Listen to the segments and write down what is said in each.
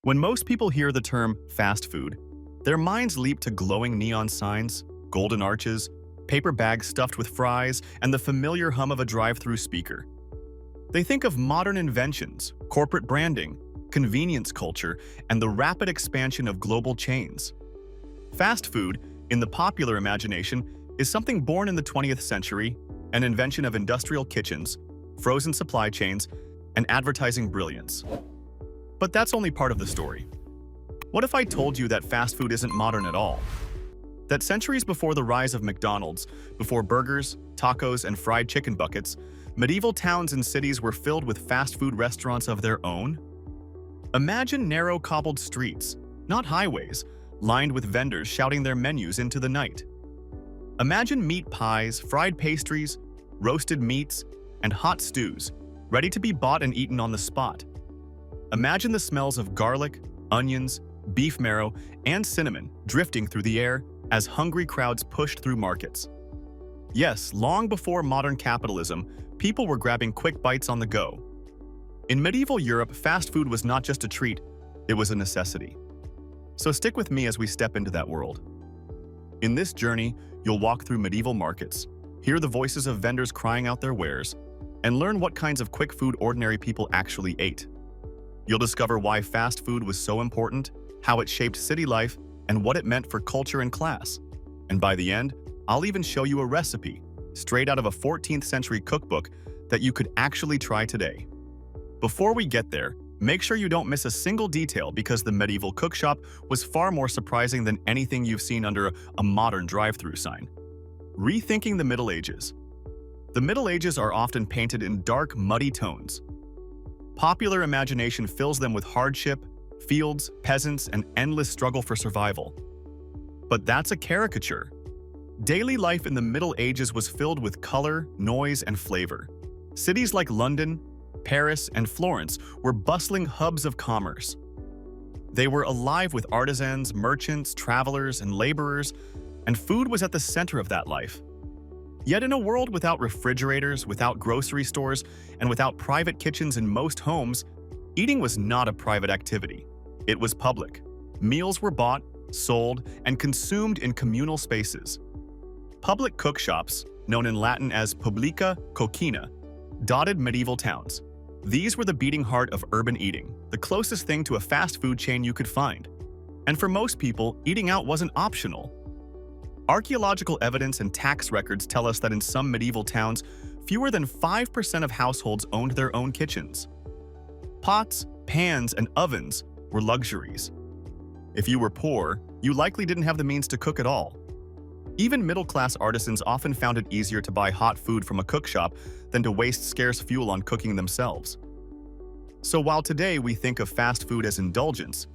When most people hear the term fast food, their minds leap to glowing neon signs, golden arches, paper bags stuffed with fries, and the familiar hum of a drive-through speaker. They think of modern inventions, corporate branding, convenience culture, and the rapid expansion of global chains. Fast food, in the popular imagination, is something born in the 20th century, an invention of industrial kitchens, frozen supply chains, and advertising brilliance. But that's only part of the story. What if I told you that fast food isn't modern at all? That centuries before the rise of McDonald's, before burgers, tacos, and fried chicken buckets, medieval towns and cities were filled with fast food restaurants of their own? Imagine narrow cobbled streets, not highways, lined with vendors shouting their menus into the night. Imagine meat pies, fried pastries, roasted meats, and hot stews, ready to be bought and eaten on the spot. Imagine the smells of garlic, onions, beef marrow, and cinnamon drifting through the air as hungry crowds pushed through markets. Yes, long before modern capitalism, people were grabbing quick bites on the go. In medieval Europe, fast food was not just a treat, it was a necessity. So stick with me as we step into that world. In this journey, you'll walk through medieval markets, hear the voices of vendors crying out their wares, and learn what kinds of quick food ordinary people actually ate. You'll discover why fast food was so important, how it shaped city life, and what it meant for culture and class. And by the end, I'll even show you a recipe, straight out of a 14th century cookbook, that you could actually try today. Before we get there, make sure you don't miss a single detail because the medieval cookshop was far more surprising than anything you've seen under a modern drive-through sign. Rethinking the Middle Ages. The Middle Ages are often painted in dark, muddy tones. Popular imagination fills them with hardship, fields, peasants, and endless struggle for survival. But that's a caricature. Daily life in the Middle Ages was filled with color, noise, and flavor. Cities like London, Paris, and Florence were bustling hubs of commerce. They were alive with artisans, merchants, travelers, and laborers, and food was at the center of that life. Yet in a world without refrigerators, without grocery stores, and without private kitchens in most homes, eating was not a private activity. It was public. Meals were bought, sold, and consumed in communal spaces. Public cookshops, known in Latin as publica coquina, dotted medieval towns. These were the beating heart of urban eating, the closest thing to a fast food chain you could find. And for most people, eating out wasn't optional. Archaeological evidence and tax records tell us that in some medieval towns, fewer than 5% of households owned their own kitchens. Pots, pans, and ovens were luxuries. If you were poor, you likely didn't have the means to cook at all. Even middle-class artisans often found it easier to buy hot food from a cookshop than to waste scarce fuel on cooking themselves. So while today we think of fast food as indulgence,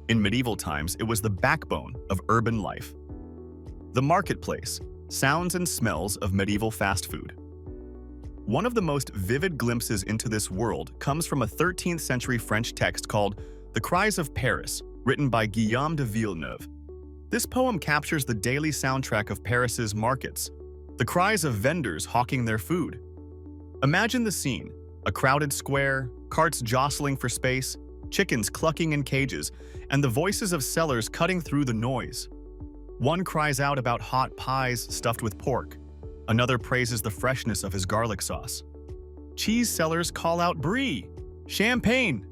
in medieval times it was the backbone of urban life. The marketplace, sounds and smells of medieval fast food. One of the most vivid glimpses into this world comes from a 13th century French text called The Cries of Paris, written by Guillaume de Villeneuve. This poem captures the daily soundtrack of Paris's markets, the cries of vendors hawking their food. Imagine the scene: a crowded square, carts jostling for space, chickens clucking in cages, and the voices of sellers cutting through the noise. One cries out about hot pies stuffed with pork. Another praises the freshness of his garlic sauce. Cheese sellers call out brie, champagne,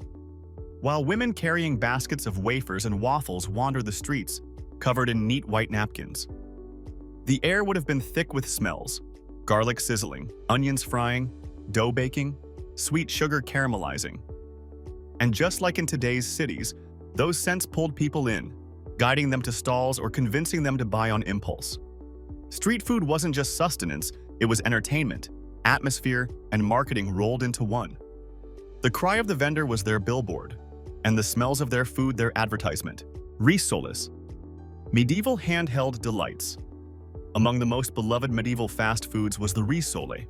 while women carrying baskets of wafers and waffles wander the streets, covered in neat white napkins. The air would have been thick with smells: garlic sizzling, onions frying, dough baking, sweet sugar caramelizing. And just like in today's cities, those scents pulled people in, guiding them to stalls or convincing them to buy on impulse. Street food wasn't just sustenance, it was entertainment, atmosphere, and marketing rolled into one. The cry of the vendor was their billboard, and the smells of their food their advertisement. Rissoles, medieval handheld delights. Among the most beloved medieval fast foods was the rissole.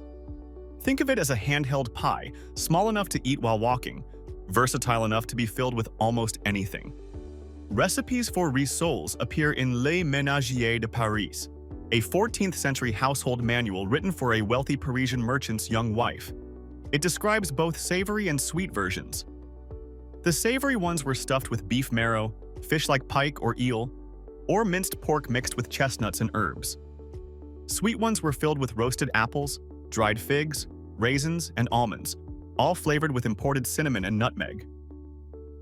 Think of it as a handheld pie, small enough to eat while walking, versatile enough to be filled with almost anything. Recipes for rissoles appear in Les Ménagères de Paris, a 14th century household manual written for a wealthy Parisian merchant's young wife. It describes both savory and sweet versions. The savory ones were stuffed with beef marrow, fish like pike or eel, or minced pork mixed with chestnuts and herbs. Sweet ones were filled with roasted apples, dried figs, raisins, and almonds, all flavored with imported cinnamon and nutmeg.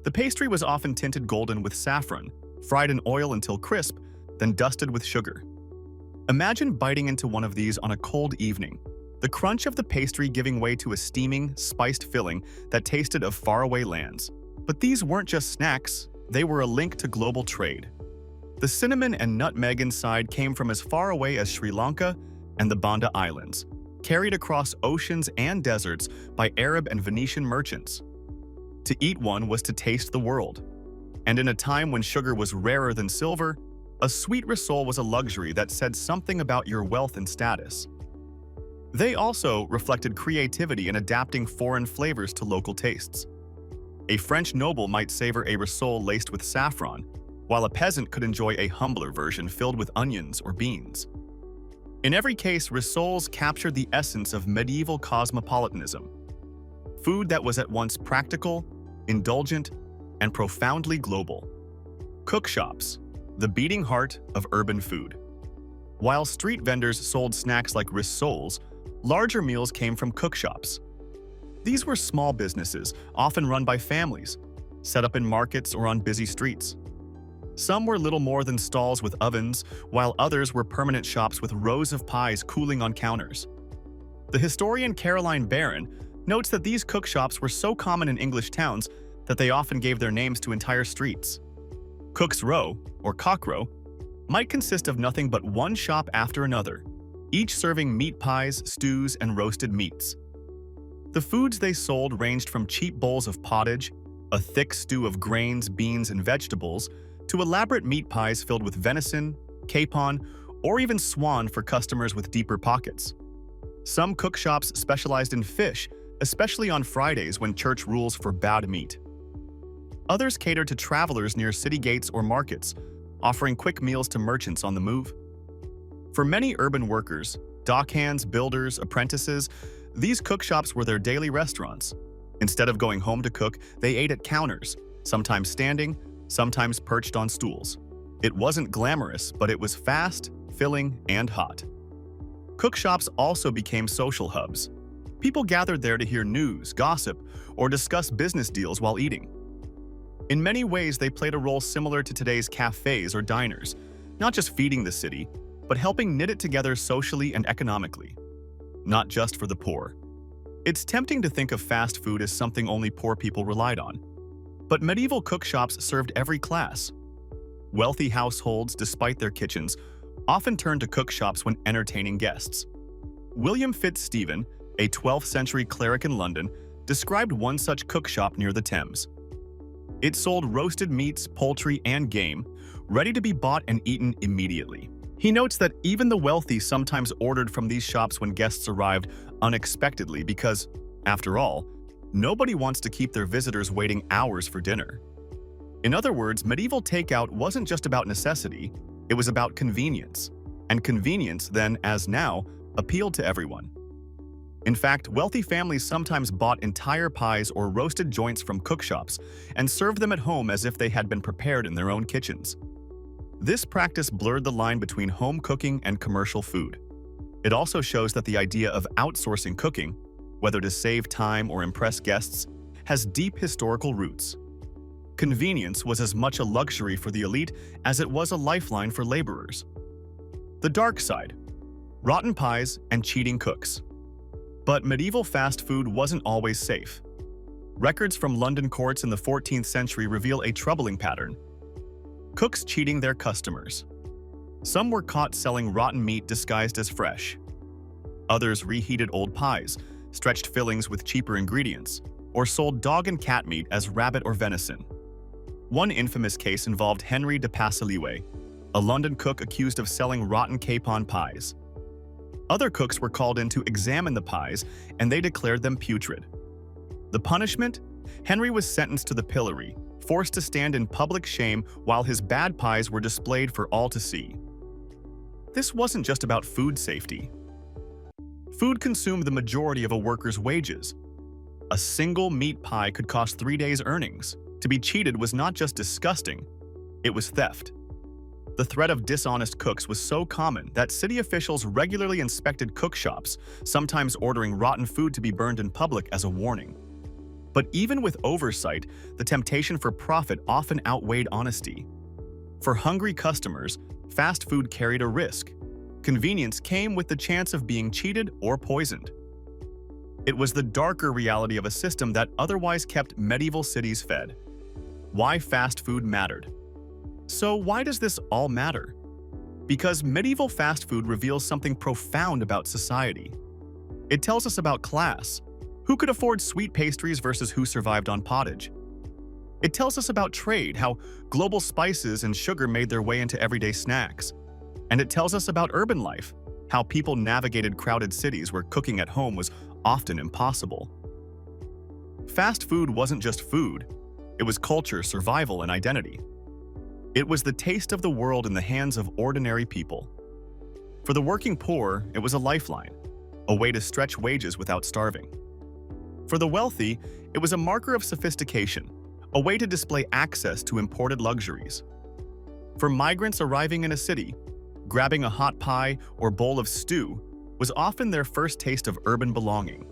The pastry was often tinted golden with saffron, fried in oil until crisp, then dusted with sugar. Imagine biting into one of these on a cold evening, the crunch of the pastry giving way to a steaming, spiced filling that tasted of faraway lands. But these weren't just snacks, they were a link to global trade. The cinnamon and nutmeg inside came from as far away as Sri Lanka and the Banda Islands, carried across oceans and deserts by Arab and Venetian merchants. To eat one was to taste the world. And in a time when sugar was rarer than silver, a sweet rissole was a luxury that said something about your wealth and status. They also reflected creativity in adapting foreign flavors to local tastes. A French noble might savor a rissole laced with saffron, while a peasant could enjoy a humbler version filled with onions or beans. In every case, rissoles captured the essence of medieval cosmopolitanism. Food that was at once practical, indulgent, and profoundly global. Cookshops, the beating heart of urban food. While street vendors sold snacks like rissoles, larger meals came from cookshops. These were small businesses, often run by families, set up in markets or on busy streets. Some were little more than stalls with ovens, while others were permanent shops with rows of pies cooling on counters. The historian Caroline Barron notes that these cookshops were so common in English towns that they often gave their names to entire streets. Cook's Row, or Cock Row, might consist of nothing but one shop after another, each serving meat pies, stews, and roasted meats. The foods they sold ranged from cheap bowls of pottage, a thick stew of grains, beans, and vegetables, to elaborate meat pies filled with venison, capon, or even swan for customers with deeper pockets. Some cookshops specialized in fish, especially on Fridays when church rules forbade meat. Others catered to travelers near city gates or markets, offering quick meals to merchants on the move. For many urban workers, dockhands, builders, apprentices, these cookshops were their daily restaurants. Instead of going home to cook, they ate at counters, sometimes standing, sometimes perched on stools. It wasn't glamorous, but it was fast, filling, and hot. Cookshops also became social hubs. People gathered there to hear news, gossip, or discuss business deals while eating. In many ways, they played a role similar to today's cafes or diners, not just feeding the city, but helping knit it together socially and economically. Not just for the poor. It's tempting to think of fast food as something only poor people relied on. But medieval cookshops served every class. Wealthy households, despite their kitchens, often turned to cookshops when entertaining guests. William Fitzstephen, a 12th century cleric in London, described one such cookshop near the Thames. It sold roasted meats, poultry, and game, ready to be bought and eaten immediately. He notes that even the wealthy sometimes ordered from these shops when guests arrived unexpectedly because, after all, nobody wants to keep their visitors waiting hours for dinner. In other words, medieval takeout wasn't just about necessity, it was about convenience. And convenience, then, as now, appealed to everyone. In fact, wealthy families sometimes bought entire pies or roasted joints from cookshops and served them at home as if they had been prepared in their own kitchens. This practice blurred the line between home cooking and commercial food. It also shows that the idea of outsourcing cooking, whether to save time or impress guests, has deep historical roots. Convenience was as much a luxury for the elite as it was a lifeline for laborers. The dark side: rotten pies and cheating cooks. But medieval fast food wasn't always safe. Records from London courts in the 14th century reveal a troubling pattern. Cooks cheating their customers. Some were caught selling rotten meat disguised as fresh. Others reheated old pies, stretched fillings with cheaper ingredients, or sold dog and cat meat as rabbit or venison. One infamous case involved Henry de Passelieu, a London cook accused of selling rotten capon pies. Other cooks were called in to examine the pies, and they declared them putrid. The punishment? Henry was sentenced to the pillory, forced to stand in public shame while his bad pies were displayed for all to see. This wasn't just about food safety. Food consumed the majority of a worker's wages. A single meat pie could cost 3 days' earnings, To be cheated was not just disgusting, it was theft. The threat of dishonest cooks was so common that city officials regularly inspected cook shops, sometimes ordering rotten food to be burned in public as a warning. But even with oversight, the temptation for profit often outweighed honesty. For hungry customers, fast food carried a risk. Convenience came with the chance of being cheated or poisoned. It was the darker reality of a system that otherwise kept medieval cities fed. Why fast food mattered. So why does this all matter? Because medieval fast food reveals something profound about society. It tells us about class. Who could afford sweet pastries versus who survived on pottage? It tells us about trade, how global spices and sugar made their way into everyday snacks. And it tells us about urban life, how people navigated crowded cities where cooking at home was often impossible. Fast food wasn't just food. It was culture, survival, and identity. It was the taste of the world in the hands of ordinary people. For the working poor, it was a lifeline, a way to stretch wages without starving. For the wealthy, it was a marker of sophistication, a way to display access to imported luxuries. For migrants arriving in a city, grabbing a hot pie or bowl of stew was often their first taste of urban belonging.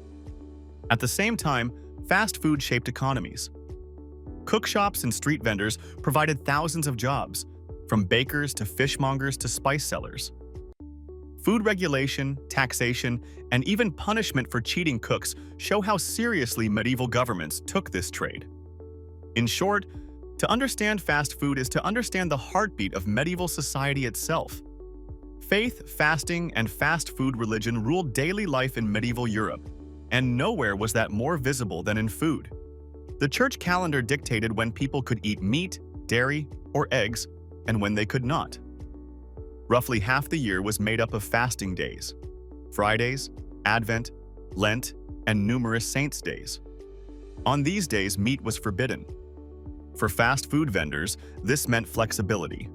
At the same time, fast food shaped economies. Cook shops and street vendors provided thousands of jobs, from bakers to fishmongers to spice sellers. Food regulation, taxation, and even punishment for cheating cooks show how seriously medieval governments took this trade. In short, to understand fast food is to understand the heartbeat of medieval society itself. Faith, fasting, and fast food religion ruled daily life in medieval Europe, and nowhere was that more visible than in food. The church calendar dictated when people could eat meat, dairy, or eggs, and when they could not. Roughly half the year was made up of fasting days: Fridays, Advent, Lent, and numerous saints' days. On these days, meat was forbidden. For fast food vendors, this meant flexibility.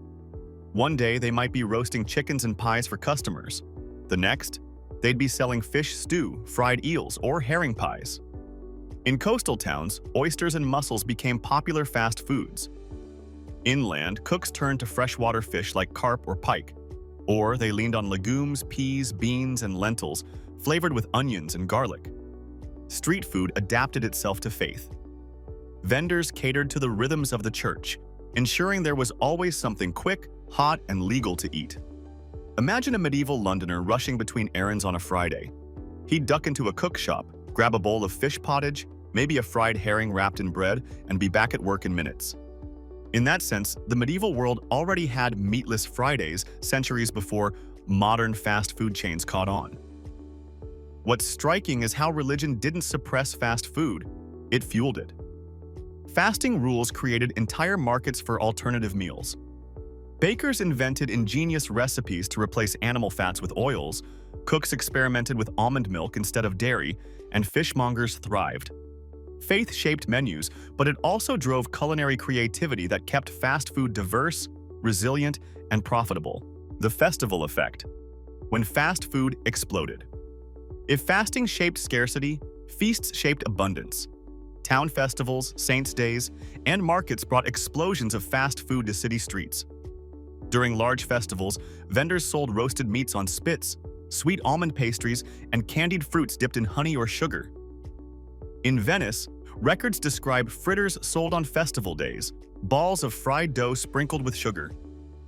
One day, they might be roasting chickens and pies for customers. The next, they'd be selling fish stew, fried eels, or herring pies. In coastal towns, oysters and mussels became popular fast foods. Inland, cooks turned to freshwater fish like carp or pike, or they leaned on legumes, peas, beans, and lentils, flavored with onions and garlic. Street food adapted itself to faith. Vendors catered to the rhythms of the church, ensuring there was always something quick, hot, and legal to eat. Imagine a medieval Londoner rushing between errands on a Friday. He'd duck into a cook shop, grab a bowl of fish pottage, maybe a fried herring wrapped in bread, and be back at work in minutes. In that sense, the medieval world already had meatless Fridays centuries before modern fast food chains caught on. What's striking is how religion didn't suppress fast food, it fueled it. Fasting rules created entire markets for alternative meals. Bakers invented ingenious recipes to replace animal fats with oils, cooks experimented with almond milk instead of dairy, and fishmongers thrived. Faith shaped menus, but it also drove culinary creativity that kept fast food diverse, resilient, and profitable. The festival effect. When fast food exploded. If fasting shaped scarcity, feasts shaped abundance. Town festivals, saints' days, and markets brought explosions of fast food to city streets. During large festivals, vendors sold roasted meats on spits, sweet almond pastries, and candied fruits dipped in honey or sugar. In Venice, records describe fritters sold on festival days, balls of fried dough sprinkled with sugar,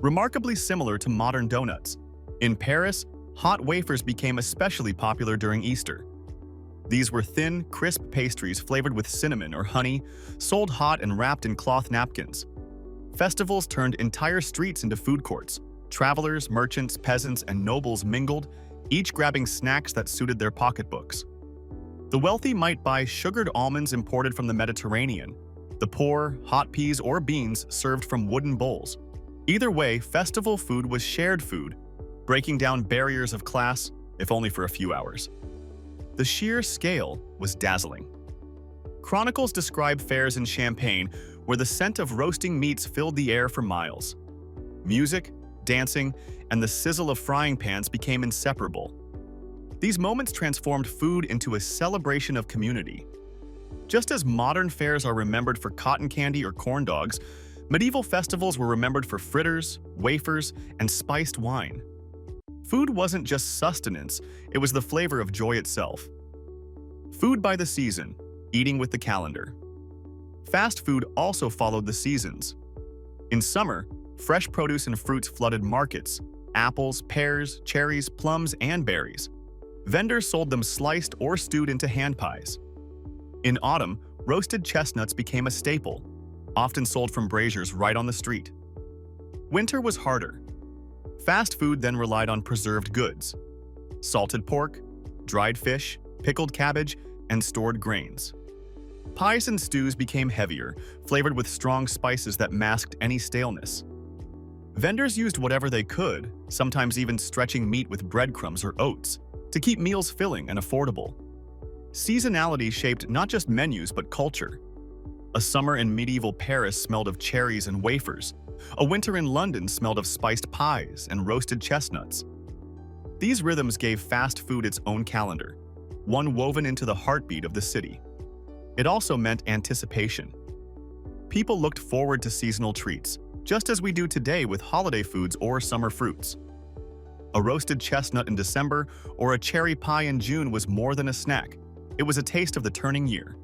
remarkably similar to modern donuts. In Paris, hot wafers became especially popular during Easter. These were thin, crisp pastries flavored with cinnamon or honey, sold hot and wrapped in cloth napkins. Festivals turned entire streets into food courts. Travelers, merchants, peasants, and nobles mingled, each grabbing snacks that suited their pocketbooks. The wealthy might buy sugared almonds imported from the Mediterranean, the poor, hot peas or beans served from wooden bowls. Either way, festival food was shared food, breaking down barriers of class, if only for a few hours. The sheer scale was dazzling. Chronicles describe fairs in Champagne where the scent of roasting meats filled the air for miles. Music, dancing, and the sizzle of frying pans became inseparable. These moments transformed food into a celebration of community. Just as modern fairs are remembered for cotton candy or corn dogs, medieval festivals were remembered for fritters, wafers, and spiced wine. Food wasn't just sustenance, it was the flavor of joy itself. Food by the season, eating with the calendar. Fast food also followed the seasons. In summer, fresh produce and fruits flooded markets: apples, pears, cherries, plums, and berries. Vendors sold them sliced or stewed into hand pies. In autumn, roasted chestnuts became a staple, often sold from braziers right on the street. Winter was harder. Fast food then relied on preserved goods: salted pork, dried fish, pickled cabbage, and stored grains. Pies and stews became heavier, flavored with strong spices that masked any staleness. Vendors used whatever they could, sometimes even stretching meat with breadcrumbs or oats, to keep meals filling and affordable. Seasonality shaped not just menus but culture. A summer in medieval Paris smelled of cherries and wafers. A winter in London smelled of spiced pies and roasted chestnuts. These rhythms gave fast food its own calendar, one woven into the heartbeat of the city. It also meant anticipation. People looked forward to seasonal treats, just as we do today with holiday foods or summer fruits. A roasted chestnut in December or a cherry pie in June was more than a snack. It was a taste of the turning year.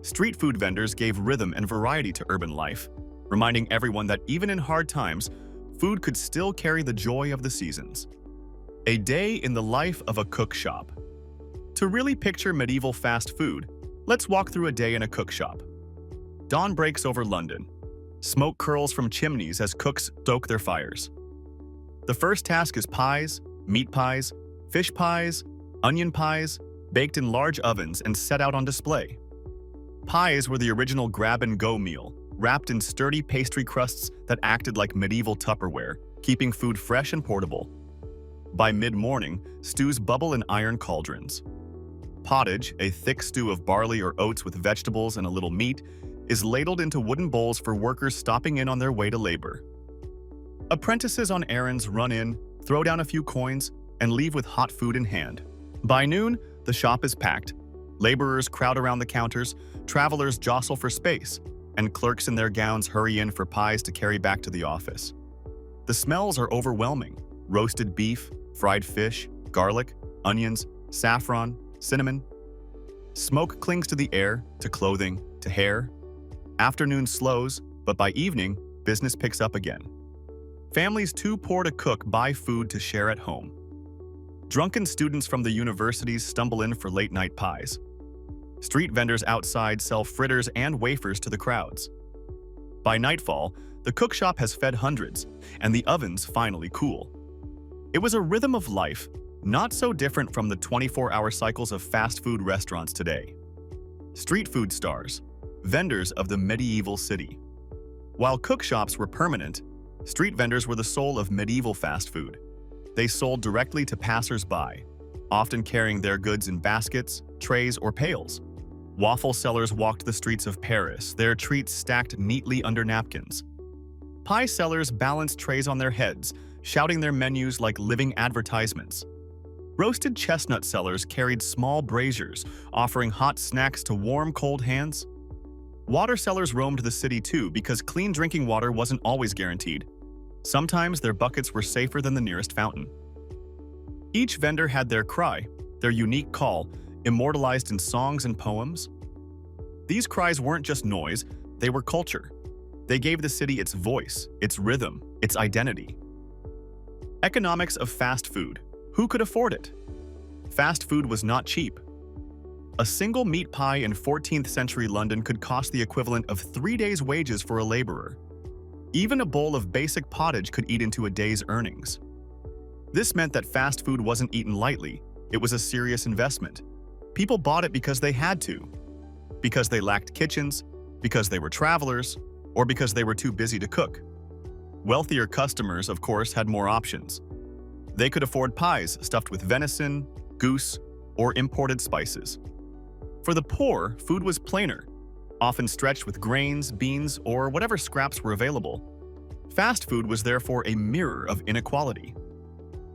Street food vendors gave rhythm and variety to urban life, reminding everyone that even in hard times, food could still carry the joy of the seasons. A day in the life of a cook shop. To really picture medieval fast food, let's walk through a day in a cook shop. Dawn breaks over London. Smoke curls from chimneys as cooks stoke their fires. The first task is pies, meat pies, fish pies, onion pies, baked in large ovens and set out on display. Pies were the original grab-and-go meal, wrapped in sturdy pastry crusts that acted like medieval Tupperware, keeping food fresh and portable. By mid-morning, stews bubble in iron cauldrons. Pottage, a thick stew of barley or oats with vegetables and a little meat, is ladled into wooden bowls for workers stopping in on their way to labor. Apprentices on errands run in, throw down a few coins, and leave with hot food in hand. By noon, the shop is packed. Laborers crowd around the counters, travelers jostle for space, and clerks in their gowns hurry in for pies to carry back to the office. The smells are overwhelming: roasted beef, fried fish, garlic, onions, saffron, cinnamon. Smoke clings to the air, to clothing, to hair. Afternoon slows, but by evening, business picks up again. Families too poor to cook buy food to share at home. Drunken students from the universities stumble in for late-night pies. Street vendors outside sell fritters and wafers to the crowds. By nightfall, the cook shop has fed hundreds, and the ovens finally cool. It was a rhythm of life, not so different from the 24-hour cycles of fast food restaurants today. Street food stars, vendors of the medieval city. While cook shops were permanent, street vendors were the soul of medieval fast food. They sold directly to passers-by, often carrying their goods in baskets, trays, or pails. Waffle sellers walked the streets of Paris, their treats stacked neatly under napkins. Pie sellers balanced trays on their heads, shouting their menus like living advertisements. Roasted chestnut sellers carried small braziers, offering hot snacks to warm, cold hands. Water sellers roamed the city too because clean drinking water wasn't always guaranteed. Sometimes their buckets were safer than the nearest fountain. Each vendor had their cry, their unique call, immortalized in songs and poems. These cries weren't just noise, they were culture. They gave the city its voice, its rhythm, its identity. Economics of fast food. Who could afford it? Fast food was not cheap. A single meat pie in 14th century London could cost the equivalent of 3 days' wages for a laborer. Even a bowl of basic pottage could eat into a day's earnings. This meant that fast food wasn't eaten lightly, it was a serious investment. People bought it because they had to. Because they lacked kitchens, because they were travelers, or because they were too busy to cook. Wealthier customers, of course, had more options. They could afford pies stuffed with venison, goose, or imported spices. For the poor, food was plainer, often stretched with grains, beans, or whatever scraps were available. Fast food was therefore a mirror of inequality.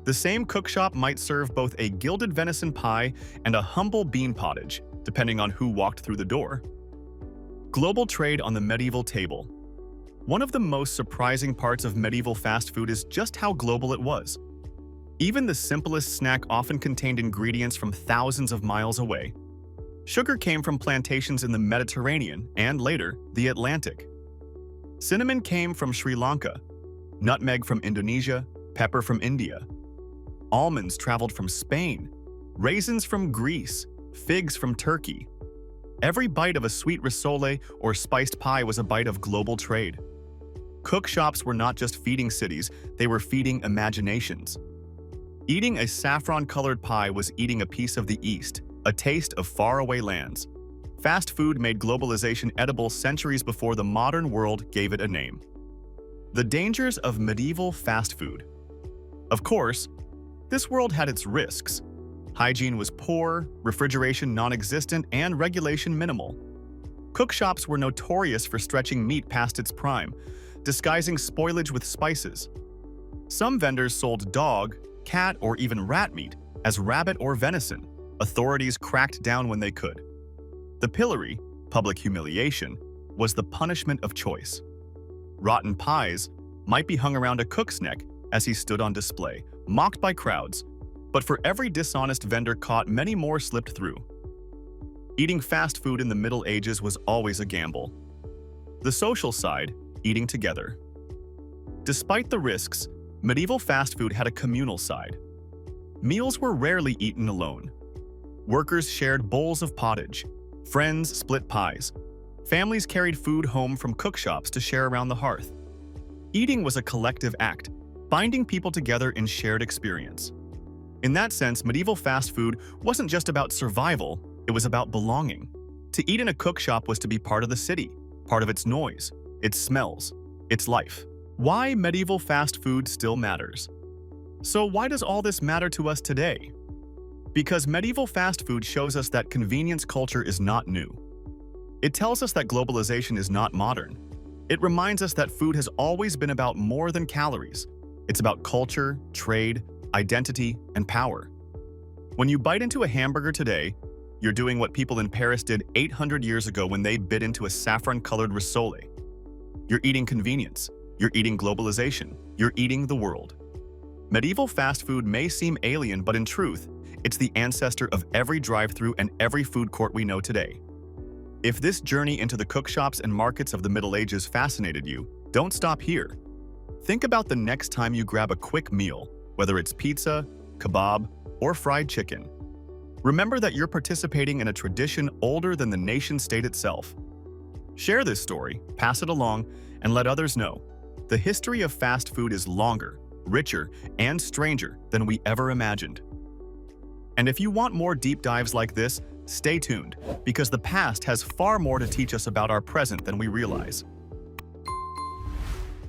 The same cook shop might serve both a gilded venison pie and a humble bean pottage, depending on who walked through the door. Global trade on the medieval table. One of the most surprising parts of medieval fast food is just how global it was. Even the simplest snack often contained ingredients from thousands of miles away. Sugar came from plantations in the Mediterranean and, later, the Atlantic. Cinnamon came from Sri Lanka, nutmeg from Indonesia, pepper from India. Almonds traveled from Spain, raisins from Greece, figs from Turkey. Every bite of a sweet risole or spiced pie was a bite of global trade. Cook shops were not just feeding cities, they were feeding imaginations. Eating a saffron-colored pie was eating a piece of the East, a taste of faraway lands. Fast food made globalization edible centuries before the modern world gave it a name. The dangers of medieval fast food. Of course, this world had its risks. Hygiene was poor, refrigeration non-existent, and regulation minimal. Cook shops were notorious for stretching meat past its prime, disguising spoilage with spices. Some vendors sold dog, cat, or even rat meat as rabbit or venison. Authorities cracked down when they could. The pillory, public humiliation, was the punishment of choice. Rotten pies might be hung around a cook's neck as he stood on display, mocked by crowds, but for every dishonest vendor caught, many more slipped through. Eating fast food in the Middle Ages was always a gamble. The social side, eating together. Despite the risks, medieval fast food had a communal side. Meals were rarely eaten alone. Workers shared bowls of pottage. Friends split pies. Families carried food home from cook shops to share around the hearth. Eating was a collective act, binding people together in shared experience. In that sense, medieval fast food wasn't just about survival, it was about belonging. To eat in a cook shop was to be part of the city, part of its noise, its smells, its life. Why medieval fast food still matters. So why does all this matter to us today? Because medieval fast food shows us that convenience culture is not new. It tells us that globalization is not modern. It reminds us that food has always been about more than calories. It's about culture, trade, identity, and power. When you bite into a hamburger today, you're doing what people in Paris did 800 years ago when they bit into a saffron-colored risole. You're eating convenience. You're eating globalization. You're eating the world. Medieval fast food may seem alien, but in truth, it's the ancestor of every drive-thru and every food court we know today. If this journey into the cook shops and markets of the Middle Ages fascinated you, don't stop here. Think about the next time you grab a quick meal, whether it's pizza, kebab, or fried chicken. Remember that you're participating in a tradition older than the nation-state itself. Share this story, pass it along, and let others know. The history of fast food is longer, richer, and stranger than we ever imagined. And if you want more deep dives like this, stay tuned, because the past has far more to teach us about our present than we realize.